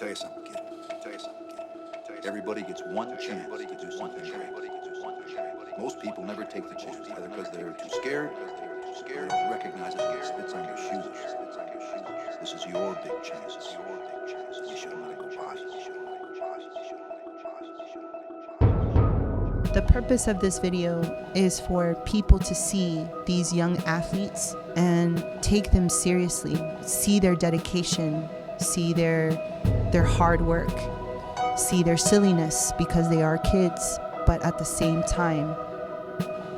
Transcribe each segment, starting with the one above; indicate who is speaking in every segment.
Speaker 1: Tell you something, kid. Tell you something, kid. Everybody gets one chance to do something great. Most people never take the chance, either because they're too scared, or don't recognize it spits on your shoes. This is your big chance. You shouldn't let it go by.
Speaker 2: The purpose of this video is for people to see these young athletes and take them seriously, see their dedication, see their hard work, see their silliness because they are kids, but at the same time,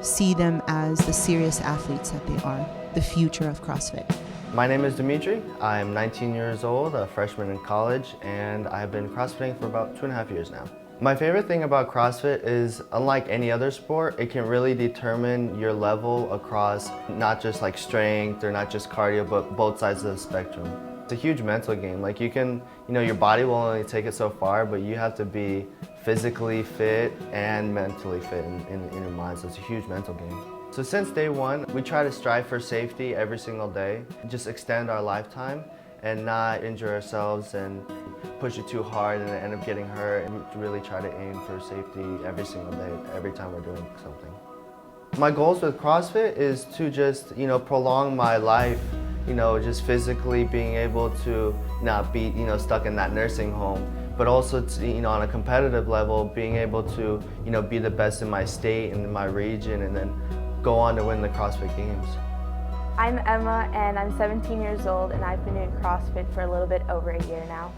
Speaker 2: see them as the serious athletes that they are, the future of CrossFit.
Speaker 3: My name is Dimitri. I'm 19 years old, a freshman in college, and I've been CrossFitting for about 2.5 years now. My favorite thing about CrossFit is, unlike any other sport, it can really determine your level across not just like strength or not just cardio, but both sides of the spectrum. It's a huge mental game. Like your body will only take it so far, but you have to be physically fit and mentally fit in your mind, so it's a huge mental game. So since day one, we try to strive for safety every single day, just extend our lifetime and not injure ourselves and push it too hard and end up getting hurt, and really try to aim for safety every single day, every time we're doing something. My goals with CrossFit is to just, prolong my life, just physically being able to not be, stuck in that nursing home, but also to, on a competitive level, being able to, be the best in my state and in my region, and then go on to win the CrossFit Games.
Speaker 4: I'm Emma, and I'm 17 years old, and I've been doing CrossFit for a little bit over a year now.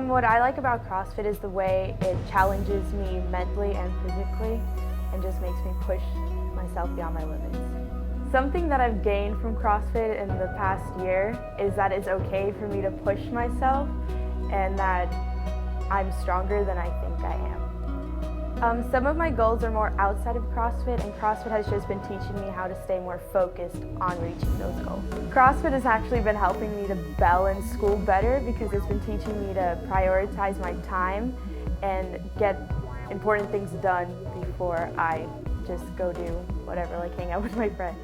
Speaker 4: What I like about CrossFit is the way it challenges me mentally and physically, and just makes me push myself beyond my limits. Something that I've gained from CrossFit in the past year is that it's okay for me to push myself, and that I'm stronger than I think I am. Some of my goals are more outside of CrossFit, and CrossFit has just been teaching me how to stay more focused on reaching those goals. CrossFit has actually been helping me to balance school better because it's been teaching me to prioritize my time and get important things done before I just go do whatever, like hang out with my friends.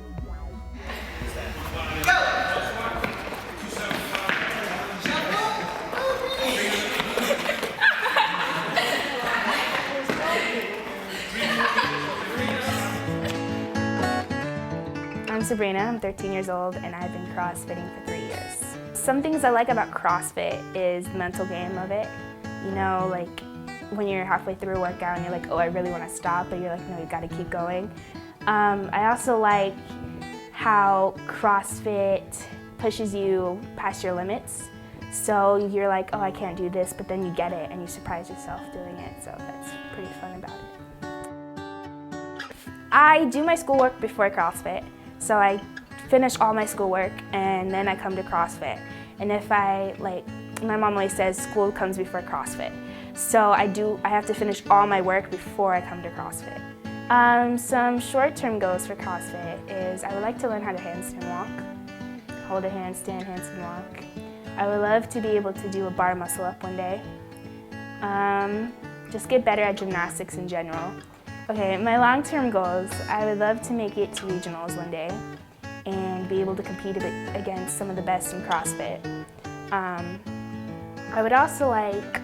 Speaker 5: I'm Sabrina, I'm 13 years old, and I've been CrossFitting for 3 years. Some things I like about CrossFit is the mental game of it. Like when you're halfway through a workout and you're like, oh, I really want to stop, but you're like, no, you've got to keep going. I also like how CrossFit pushes you past your limits. So you're like, oh, I can't do this, but then you get it and you surprise yourself doing it, so that's pretty fun about it. I do my schoolwork before CrossFit. So I finish all my schoolwork and then I come to CrossFit. And if my mom always says school comes before CrossFit. So I have to finish all my work before I come to CrossFit. Some short-term goals for CrossFit is I would like to learn how to handstand walk, hold a handstand, handstand walk. I would love to be able to do a bar muscle up one day. Just get better at gymnastics in general. Okay, my long-term goals, I would love to make it to regionals one day and be able to compete against some of the best in CrossFit. I would also like,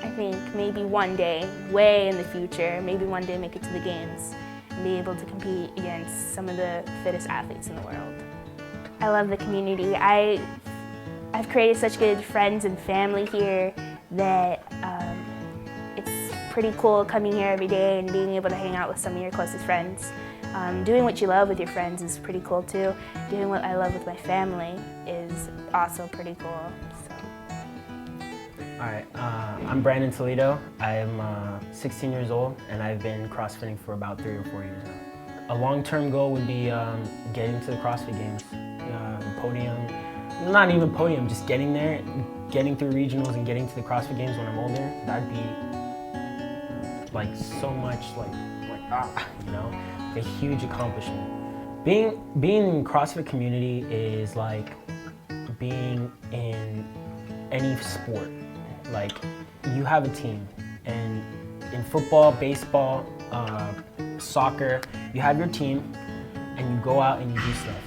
Speaker 5: I think, maybe one day, way in the future, maybe one day make it to the games and be able to compete against some of the fittest athletes in the world. I love the community. I've created such good friends and family here that it's pretty cool coming here every day and being able to hang out with some of your closest friends. Doing what you love with your friends is pretty cool too. Doing what I love with my family is also pretty cool.
Speaker 6: Alright, I'm Brandon Toledo. I'm 16 years old and I've been CrossFitting for about 3 or 4 years now. A long-term goal would be getting to the CrossFit Games. Podium, not even podium, just getting there, getting through regionals and getting to the CrossFit Games when I'm older. That'd be like so much a huge accomplishment. Being in CrossFit community is like being in any sport. Like, you have a team, and in football, baseball, soccer, you have your team, and you go out and you do stuff.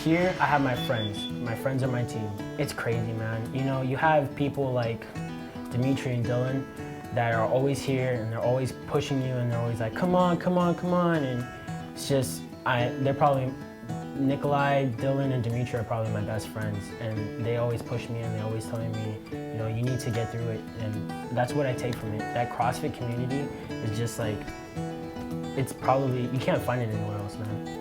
Speaker 6: Here, I have my friends. My friends are my team. It's crazy, man. You have people like Dimitri and Dylan that are always here and they're always pushing you and they're always like, come on, come on, come on. And it's just, they're probably, Nikolai, Dylan, and Dimitri are probably my best friends, and they always push me and they're always telling me, you know, you need to get through it, and that's what I take from it. That CrossFit community is just like, it's probably, you can't find it anywhere else, man.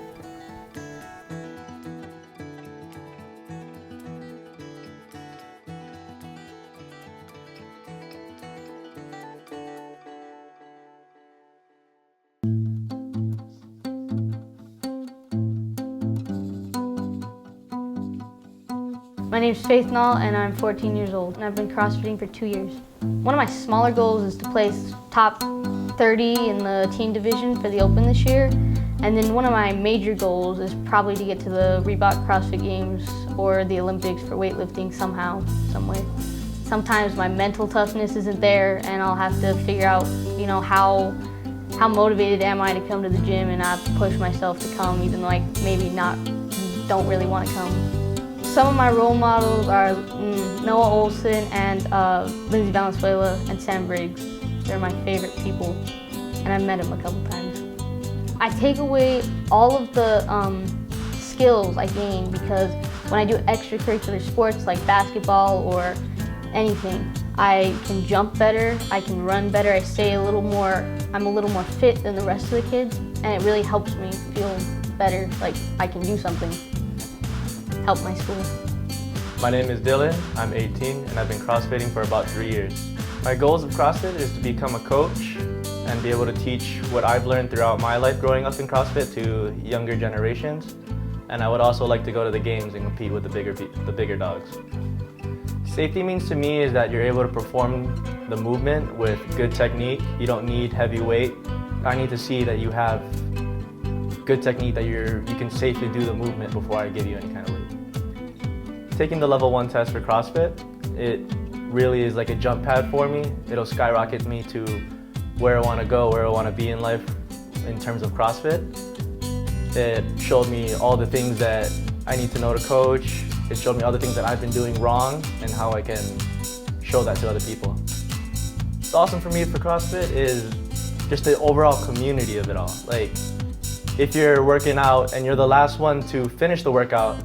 Speaker 7: My name's Faith Nall and I'm 14 years old and I've been CrossFitting for 2 years. One of my smaller goals is to place top 30 in the teen division for the Open this year. And then one of my major goals is probably to get to the Reebok CrossFit Games or the Olympics for weightlifting somehow, some way. Sometimes my mental toughness isn't there and I'll have to figure out, you know, how motivated am I to come to the gym and not push myself to come even though I maybe don't really want to come. Some of my role models are Noah Olson and Lindsay Valenzuela and Sam Briggs. They're my favorite people, and I've met them a couple times. I take away all of the skills I gain because when I do extracurricular sports like basketball or anything, I can jump better, I can run better, I'm a little more fit than the rest of the kids, and it really helps me feel better, like I can do something. Help my school.
Speaker 8: My name is Dylan, I'm 18 and I've been CrossFitting for about 3 years. My goals of CrossFit is to become a coach and be able to teach what I've learned throughout my life growing up in CrossFit to younger generations. And I would also like to go to the games and compete with the bigger dogs. Safety means to me is that you're able to perform the movement with good technique. You don't need heavy weight. I need to see that you have good technique, that you can safely do the movement before I give you any kind of weight. Taking the level 1 test for CrossFit, it really is like a jump pad for me. It'll skyrocket me to where I want to go, where I want to be in life in terms of CrossFit. It showed me all the things that I need to know to coach. It showed me all the things that I've been doing wrong and how I can show that to other people. What's awesome for me for CrossFit is just the overall community of it all. Like, if you're working out and you're the last one to finish the workout,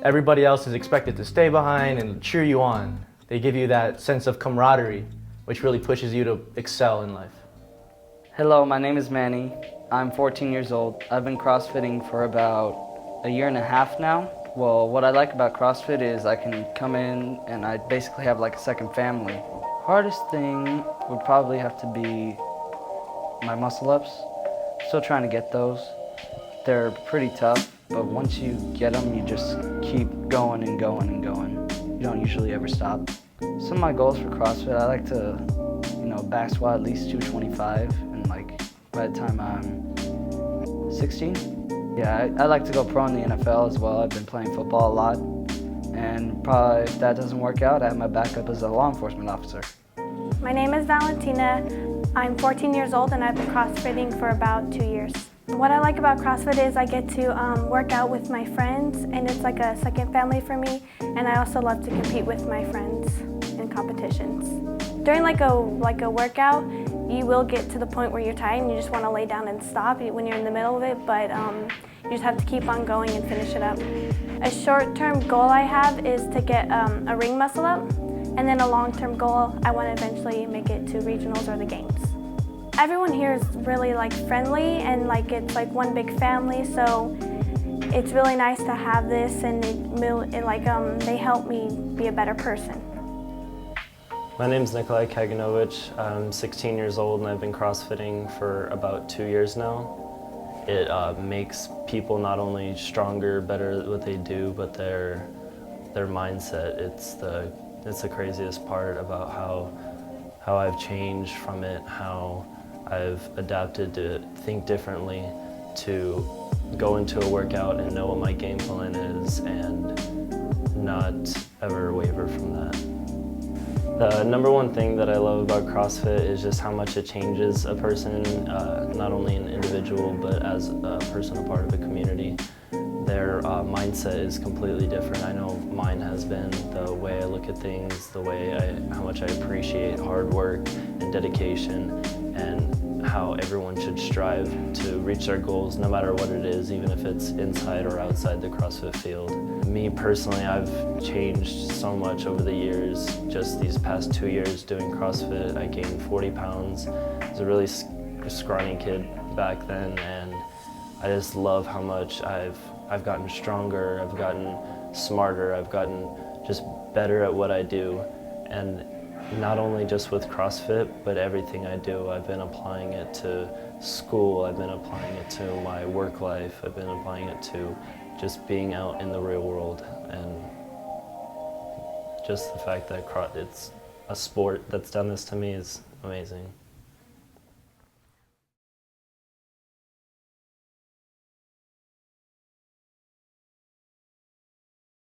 Speaker 8: everybody else is expected to stay behind and cheer you on. They give you that sense of camaraderie, which really pushes you to excel in life.
Speaker 9: Hello, my name is Manny. I'm 14 years old. I've been CrossFitting for about 1.5 years now. Well, what I like about CrossFit is I can come in and I basically have like a second family. Hardest thing would probably have to be my muscle-ups. Still trying to get those. They're pretty tough, but once you get them, you just keep going and going and going. You don't usually ever stop. Some of my goals for CrossFit, I like to, back squat at least 225, and like by the time I'm 16. Yeah, I like to go pro in the NFL as well. I've been playing football a lot, and probably if that doesn't work out, I have my backup as a law enforcement officer.
Speaker 10: My name is Valentina. I'm 14 years old and I've been CrossFitting for about 2 years. What I like about CrossFit is I get to work out with my friends, and it's like a second family for me, and I also love to compete with my friends in competitions. During like a workout, you will get to the point where you're tired and you just want to lay down and stop when you're in the middle of it, but you just have to keep on going and finish it up. A short-term goal I have is to get a ring muscle up, and then a long-term goal, I want to eventually make it to regionals or the games. Everyone here is really like friendly, and like it's like one big family, so it's really nice to have this, and they help me be a better person.
Speaker 11: My name is Nikolai Kaganovich. I'm 16 years old and I've been CrossFitting for about 2 years now. It makes people not only stronger, better at what they do, but their mindset. It's the craziest part about how I've changed from it, how I've adapted to think differently, to go into a workout and know what my game plan is and not ever waver from that. The number one thing that I love about CrossFit is just how much it changes a person, not only an individual, but as a person, a part of a community. Their mindset is completely different. I know mine has been. The way I look look at things, how much I appreciate hard work and dedication, and how everyone should strive to reach their goals no matter what it is, even if it's inside or outside the CrossFit field. Me personally, I've changed so much over the years. Just these past 2 years doing CrossFit, I gained 40 pounds. I was a really scrawny kid back then, and I just love how much I've gotten stronger, I've gotten smarter, I've gotten just better at what I do. And not only just with CrossFit, but everything I do, I've been applying it to school, I've been applying it to my work life, I've been applying it to just being out in the real world. And just the fact that it's a sport that's done this to me is amazing.